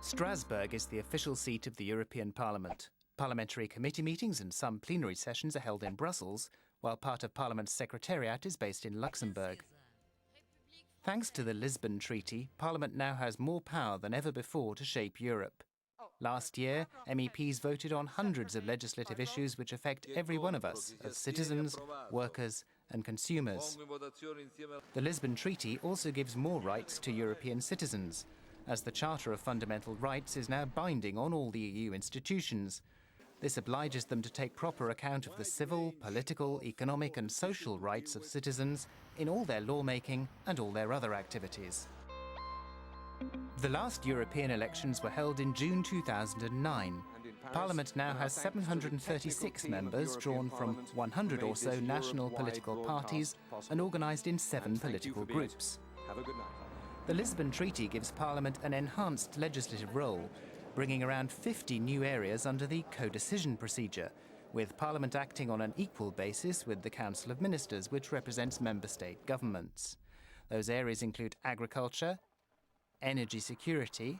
Strasbourg is the official seat of the European Parliament. Parliamentary committee meetings and some plenary sessions are held in Brussels, while part of Parliament's secretariat is based in Luxembourg. Thanks to the Lisbon Treaty, Parliament now has more power than ever before to shape Europe. Last year, MEPs voted on hundreds of legislative issues which affect every one of us, as citizens, workers and consumers. The Lisbon Treaty also gives more rights to European citizens, as the Charter of Fundamental Rights is now binding on all the EU institutions. This obliges them to take proper account of the civil, political, economic and social rights of citizens in all their lawmaking and all their other activities. The last European elections were held in June 2009. Parliament now has 736 members drawn from 100 or so national political parties and organised in 7 political groups. The Lisbon Treaty gives Parliament an enhanced legislative role, bringing around 50 new areas under the co-decision procedure, with Parliament acting on an equal basis with the Council of Ministers, which represents member state governments. Those areas include agriculture, energy security,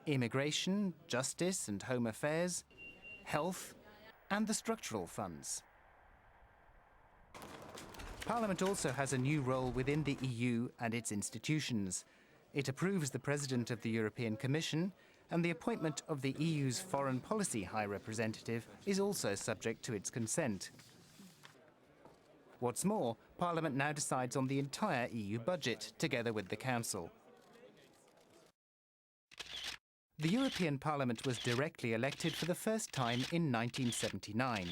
immigration, justice and home affairs, health, and the structural funds. Parliament also has a new role within the EU and its institutions. It approves the President of the European Commission, and the appointment of the EU's Foreign Policy High Representative is also subject to its consent. What's more, Parliament now decides on the entire EU budget, together with the Council. The European Parliament was directly elected for the first time in 1979,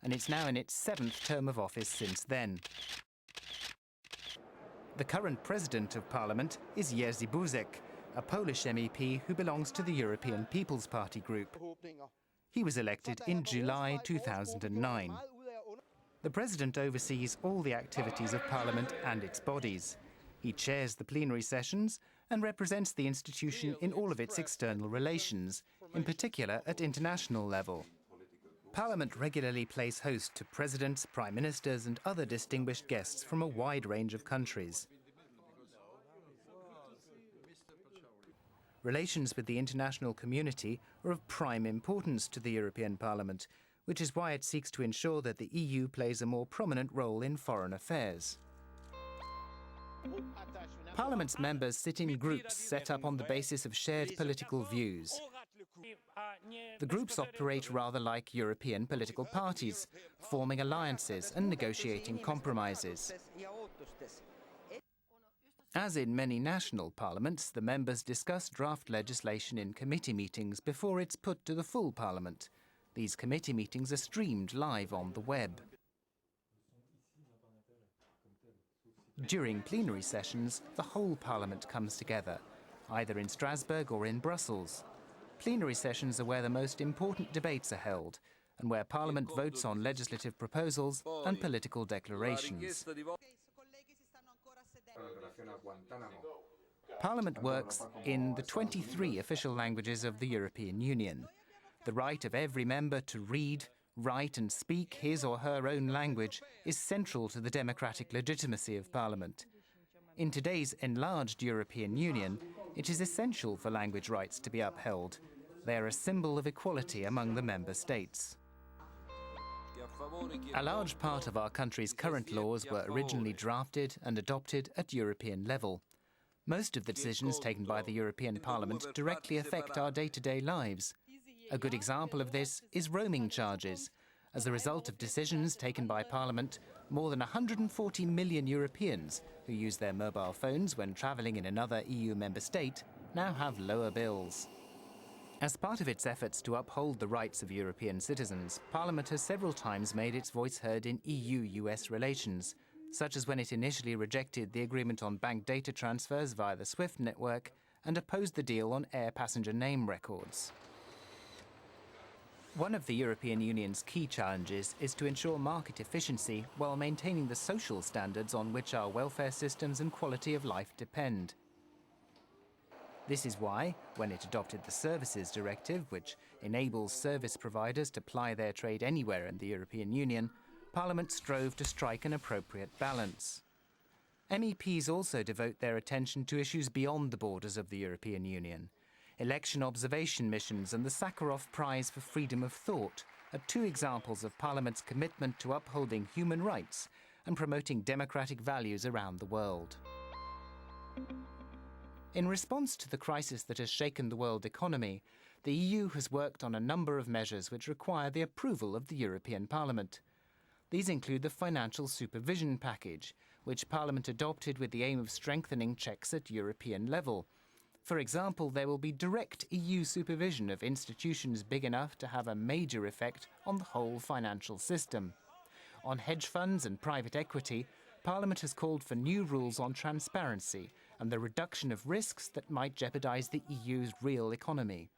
and it's now in its 7th term of office since then. The current President of Parliament is Jerzy Buzek, a Polish MEP who belongs to the European People's Party group. He was elected in July 2009. The President oversees all the activities of Parliament and its bodies. He chairs the plenary sessions and represents the institution in all of its external relations, in particular at international level. Parliament regularly plays host to presidents, prime ministers and other distinguished guests from a wide range of countries. Relations with the international community are of prime importance to the European Parliament, which is why it seeks to ensure that the EU plays a more prominent role in foreign affairs. Parliament's members sit in groups set up on the basis of shared political views. The groups operate rather like European political parties, forming alliances and negotiating compromises. As in many national parliaments, the members discuss draft legislation in committee meetings before it's put to the full parliament. These committee meetings are streamed live on the web. During plenary sessions, the whole Parliament comes together, either in Strasbourg or in Brussels. Plenary sessions are where the most important debates are held, and where Parliament votes on legislative proposals and political declarations. Parliament works in the 23 official languages of the European Union. The right of every member to read, write and speak his or her own language is central to the democratic legitimacy of Parliament. In today's enlarged European Union, it is essential for language rights to be upheld. They are a symbol of equality among the member states. A large part of our country's current laws were originally drafted and adopted at European level. Most of the decisions taken by the European Parliament directly affect our day-to-day lives. A good example of this is roaming charges. As a result of decisions taken by Parliament, more than 140 million Europeans who use their mobile phones when travelling in another EU member state now have lower bills. As part of its efforts to uphold the rights of European citizens, Parliament has several times made its voice heard in EU-US relations, such as when it initially rejected the agreement on bank data transfers via the SWIFT network and opposed the deal on air passenger name records. One of the European Union's key challenges is to ensure market efficiency while maintaining the social standards on which our welfare systems and quality of life depend. This is why, when it adopted the Services Directive, which enables service providers to ply their trade anywhere in the European Union, Parliament strove to strike an appropriate balance. MEPs also devote their attention to issues beyond the borders of the European Union. Election observation missions and the Sakharov Prize for Freedom of Thought are two examples of Parliament's commitment to upholding human rights and promoting democratic values around the world. In response to the crisis that has shaken the world economy, the EU has worked on a number of measures which require the approval of the European Parliament. These include the Financial Supervision Package, which Parliament adopted with the aim of strengthening checks at European level. For example, there will be direct EU supervision of institutions big enough to have a major effect on the whole financial system. On hedge funds and private equity, Parliament has called for new rules on transparency and the reduction of risks that might jeopardise the EU's real economy.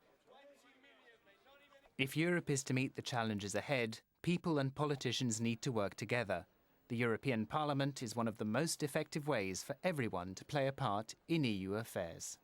If Europe is to meet the challenges ahead, people and politicians need to work together. The European Parliament is one of the most effective ways for everyone to play a part in EU affairs.